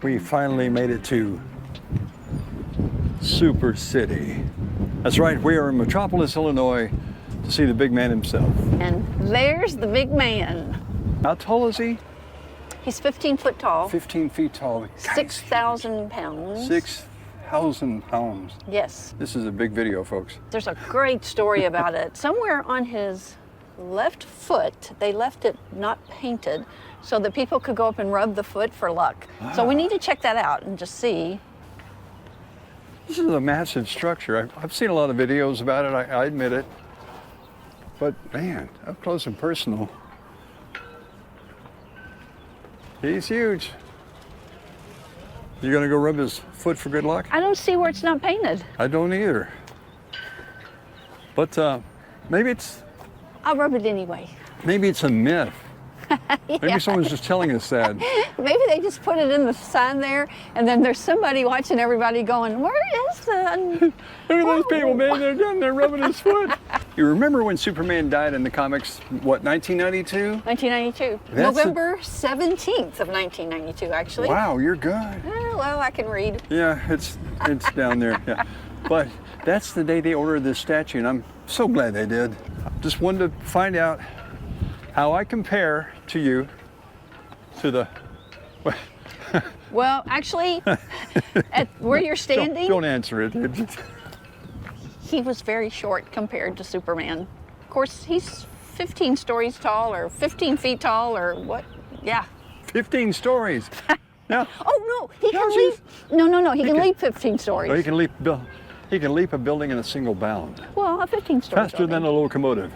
We finally made it to Super City. That's right, we are in Metropolis, Illinois to see the big man himself. And there's the big man. How tall is he? He's 15 foot tall. 15 feet tall. 6,000 pounds. 6,000 pounds. Yes. This is a big video, folks. There's a great story about it. Somewhere on his left foot, they left it not painted so that people could go up and rub the foot for luck. So we need to check that out and just see. This is a massive structure. I've seen a lot of videos about it, I admit it. But man, up close and personal, he's huge. You gonna go rub his foot for good luck? I don't see where it's not painted. I don't either. But maybe it's I'll rub it anyway. maybe it's a myth. Yeah. Maybe someone's just telling us that. Maybe they just put it in the sign there, and then there's somebody watching everybody going, where is the... Look at those people, man, they're down there rubbing his foot. You remember when Superman died in the comics, what, 1992? 1992. That's November 17th of 1992, actually. Wow, you're good. Well, I can read. Yeah, it's down there, yeah. But that's the day they ordered this statue, and I'm so glad they did. Just wanted to find out how I compare to you, to the... Well, actually, at where you're standing, Don't answer it. he was very short compared to Superman. Of course, he's 15 stories tall, or 15 feet tall, or what? Yeah. 15 stories. Yeah. Oh, no, he No, can she's- leap. No, he can leap 15 stories. Well, he can leap a building in a single bound. Well, a 15 story Faster than a locomotive.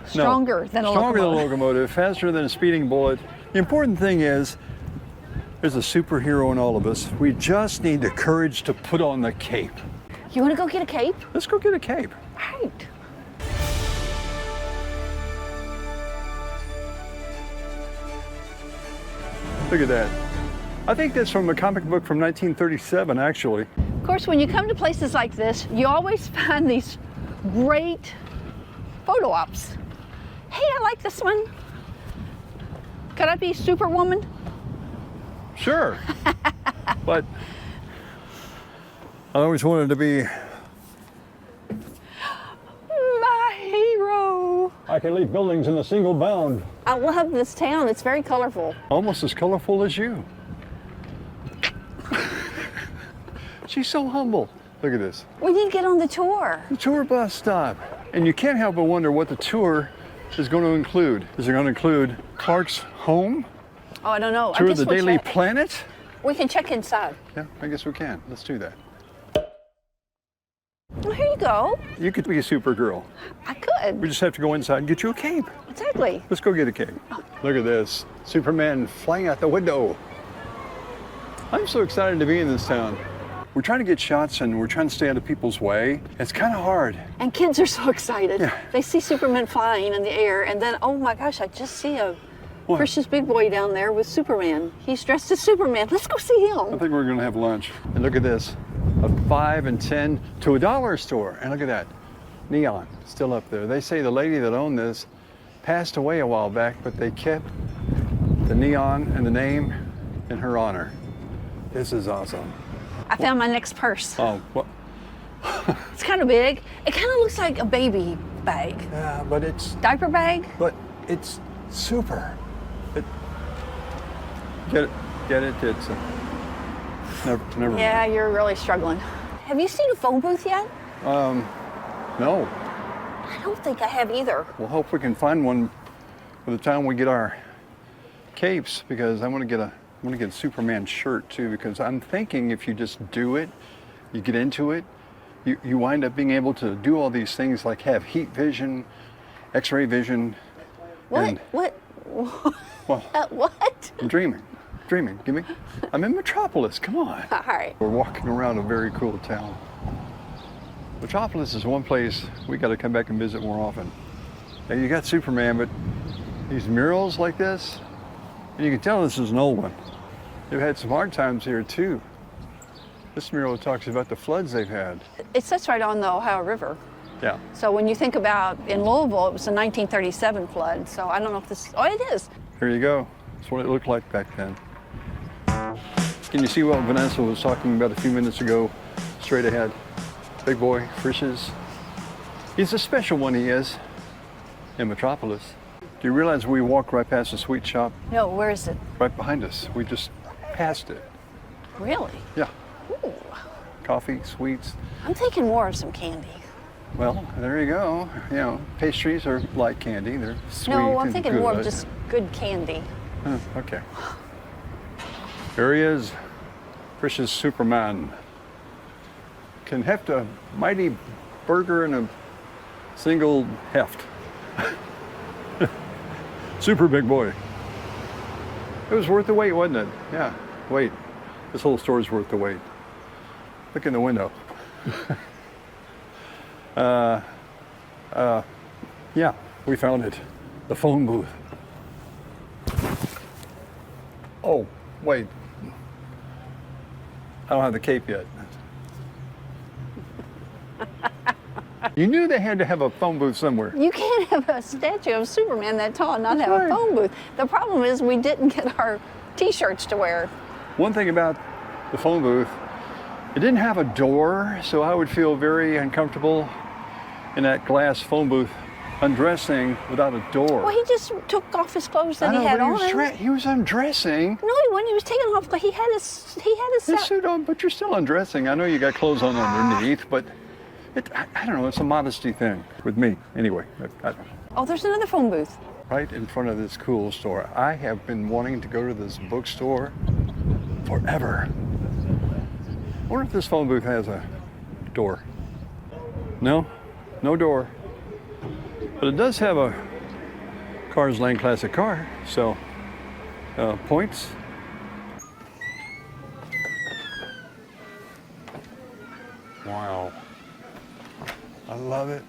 Stronger than a Stronger than a locomotive. locomotive, faster than a speeding bullet. The important thing is, there's a superhero in all of us. We just need the courage to put on the cape. You want to go get a cape? Let's go get a cape. Right. Look at that. I think that's from a comic book from 1937, actually. Of course, when you come to places like this, you always find these great photo ops. Hey, I like this one. Could I be Superwoman? Sure. But I always wanted to be... My hero. I can leap buildings in a single bound. I love this town. It's very colorful. Almost as colorful as you. She's so humble. Look at this. We need to get on the tour. The tour bus stop. And you can't help but wonder what the tour is going to include. Is it going to include Clark's home? Oh, I don't know. Tour I of guess the we'll Daily check. Planet? We can check inside. Yeah, I guess we can. Let's do that. Well, here you go. You could be a Supergirl. I could. We just have to go inside and get you a cape. Exactly. Let's go get a cape. Look at this. Superman flying out the window. I'm so excited to be in this town. We're trying to get shots and we're trying to stay out of people's way. It's kind of hard. And kids are so excited. Yeah. They see Superman flying in the air, and then, oh my gosh, I just see a What? precious big boy down there with Superman. He's dressed as Superman. Let's go see I him. think we're going to have lunch. And look at this. A 5 and 10 to $1 store. And look at that. Neon still up there. They say the lady that owned this passed away a while back, but they kept the neon and the name in her honor. This is awesome. I found my next purse. Oh, what? It's kind of big. It kind of looks like a baby bag. Yeah, but it's Diaper bag? super. Get it. It's never. Yeah, you're really struggling. Have you seen a phone booth yet? No. I don't think I have either. We'll hope we can find one by the time we get our capes, because I want to get a Superman shirt too, because I'm thinking if you just do it, you get into it, you wind up being able to do all these things like have heat vision, X-ray vision. What? And, What? well, What? I'm dreaming. I'm in Metropolis, come on. All right. We're walking around a very cool town. Metropolis is one place we got to come back and visit more often. Now, you got Superman, but these murals like this, and you can tell this is an old one. They've had some hard times here too. This mural talks about the floods they've had. It sits right on the Ohio River. Yeah. So when you think about in Louisville, it was a 1937 flood. So I don't know if this, oh, it is. Here you go. That's what it looked like back then. Can you see what Vanessa was talking about a few minutes ago? Straight ahead. Big boy, Frisch's. He's a special one, he is, in Metropolis. Do you realize we walked right past the sweet shop? No, where is it? Right behind us. We just passed it. Really? Yeah. Ooh. Coffee, sweets. I'm thinking more of some candy. Well, there you go. You know, pastries are like candy. They're sweet. No, I'm and thinking good. more of just good candy. Okay. There he is. Frisch's Superman. Can heft a mighty burger in a single heft. Super big boy. It was worth the wait, wasn't it? Yeah, wait. This whole store's worth the wait. Look in the window. Yeah, we found it. The phone booth. Oh, wait. I don't have the cape yet. You knew they had to have a phone booth somewhere. You can't have a statue of Superman that tall and not have right. a phone booth. The problem is we didn't get our t-shirts to wear. One thing about the phone booth, it didn't have a door, so I would feel very uncomfortable in that glass phone booth undressing without a door. Well, he just took off his clothes that I know, he had but on. he was undressing. No, he wasn't. He was taking off. He had his His suit on, but you're still undressing. I know you got clothes on underneath, but I don't know, it's a modesty thing with me. Anyway, I don't know. Oh, there's another phone booth. Right in front of this cool store. I have been wanting to go to this bookstore forever. I wonder if this phone booth has a door. No, no door. But it does have a Cars Lane Classic car, so points. Wow. I love it.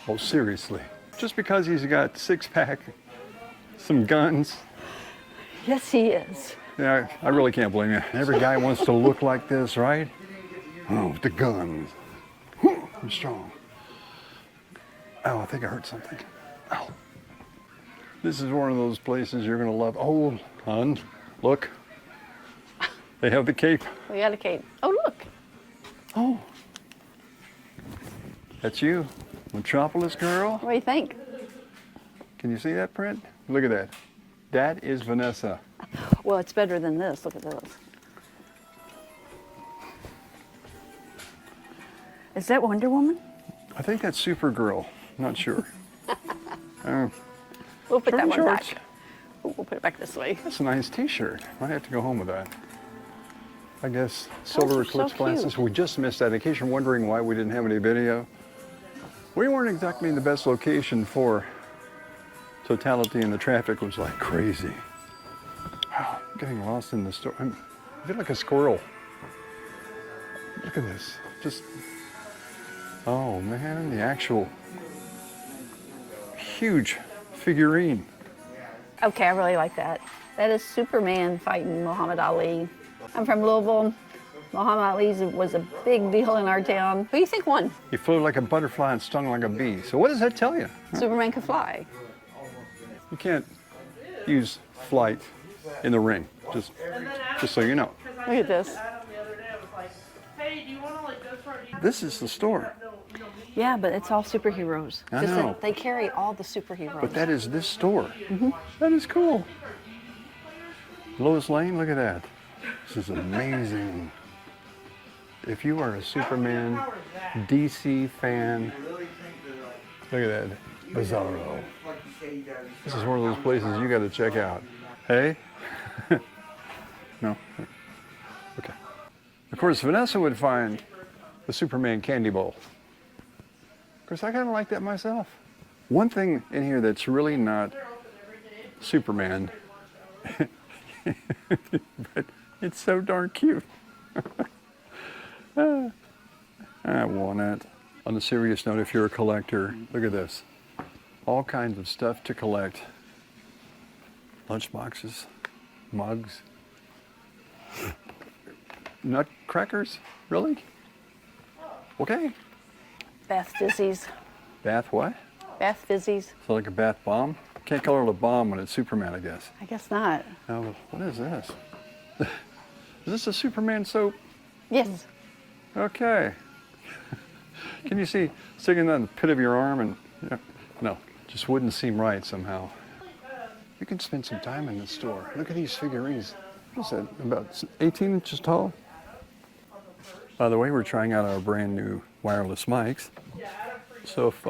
Oh, seriously. Just because he's got six-pack, some guns. Yes, he is. Yeah, I really can't blame you. Every guy wants to look like this, right? Oh, with the guns. I'm strong. Oh, I think I heard something. Oh. This is one of those places you're gonna love. Oh, hon, look. They have the cape. We got a cape. Oh, look. Oh. That's you, Metropolis girl. What do you think? Can you see that print? Look at that. That is Vanessa. Well, it's better than this. Look at this. Is that Wonder Woman? I think that's Supergirl. Not sure. We'll put that short one shorts. back. We'll put it back this way. That's a nice T-shirt. I have to go home with that. I guess silver Those are so eclipse glasses. cute. We just missed that. In case you're wondering why we didn't have any video, we weren't exactly in the best location for totality, and the traffic was like crazy. Wow, I'm getting lost in the store. I feel like a squirrel. Look at this. Just, oh man, the actual huge figurine. Okay, I really like that. That is Superman fighting Muhammad Ali. I'm from Louisville. Muhammad Ali was a big deal in our town. Who do you think won? He flew like a butterfly and stung like a bee. So what does that tell you? Superman could fly. You can't use flight in the ring, just so you know. Look at this. This is the store, Yeah, but it's all superheroes. I Just that know. they carry all the superheroes. but that is this store. That is cool. Lois Lane, look at that. This is amazing. If you are a Superman DC fan, look at that. Bizarro. This is one of those places you got to check out. Hey? No? Okay. Of course, Vanessa would find the Superman candy bowl. Of course, I kind of like that myself. One thing in here that's really not Superman, but it's so darn cute. I want it. On a serious note, if you're a collector, look at this. All kinds of stuff to collect. Lunchboxes, mugs, nutcrackers, really? Okay. Bath Dizzies. Bath what? Bath fizzies. So like a bath bomb? Can't call it a bomb when it's Superman, I guess. I guess not. Now, what is this? Is this a Superman soap? Yes. Okay. Can you see sticking that in the pit of your arm and, yeah, no, just wouldn't seem right somehow. You can spend some time in this store. Look at these figurines. What is that, about 18 inches tall? By the way, we're trying out our brand new wireless mics. So if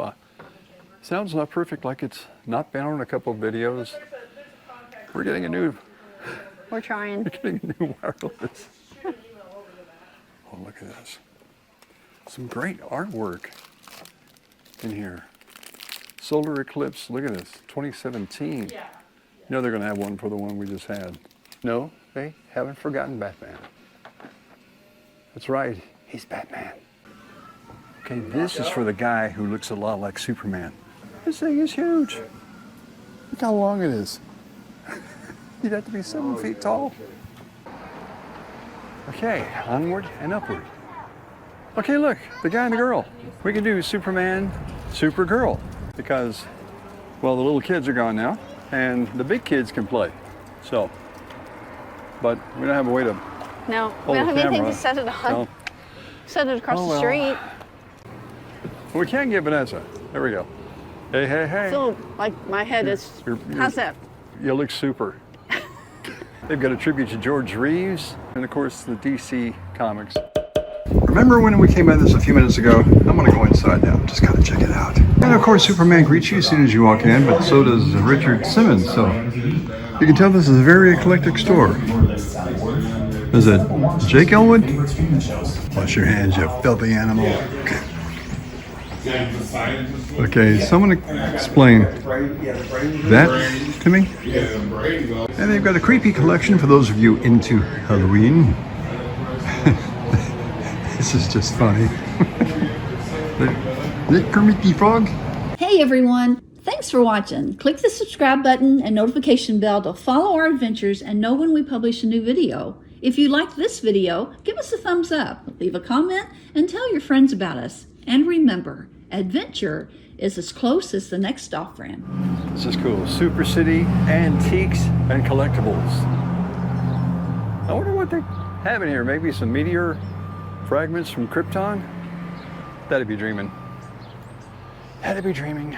sound's not perfect, like it's not been on a couple of videos, we're getting a new, We're trying. we're getting a new wireless. Oh, look at this. Some great artwork in here. Solar eclipse, look at this, 2017. You know they're gonna have one for the one we just had. No, they haven't forgotten Batman. That's right, he's Batman. Okay, this is for the guy who looks a lot like Superman. This thing is huge. Look how long it is. You'd have to be 7 feet tall. Okay, onward and upward. Okay, look, the guy and the girl. We can do Superman, Supergirl, because, well, the little kids are gone now, and the big kids can play. So, but we don't have a way to No, hold we don't the have anything camera, to set it on. so- Set it across Oh, the well. street. We can get Vanessa. There we go. Hey, hey, I hey. feel like my head is. How's that? You look super. They've got a tribute to George Reeves and, of course, the DC comics. Remember when we came by this a few minutes ago? I'm gonna go inside now, just kind of check it out. And of course, Superman greets you as soon as you walk in, but so does Richard Simmons. So you can tell this is a very eclectic store. Is it Jake Elwood? Wash your hands, you filthy animal. Okay, someone explain that to me. And they've got a creepy collection for those of you into Halloween. This is just funny. Is it Kermit the Frog? Hey everyone! Thanks for watching. Click the subscribe button and notification bell to follow our adventures and know when we publish a new video. If you liked this video, give us a thumbs up, leave a comment, and tell your friends about us. And remember, adventure is as close as the next stop ramp. This is cool. Super City Antiques and Collectibles. I wonder what they have in here. Maybe some meteor fragments from Krypton? That'd be dreaming. That'd be dreaming.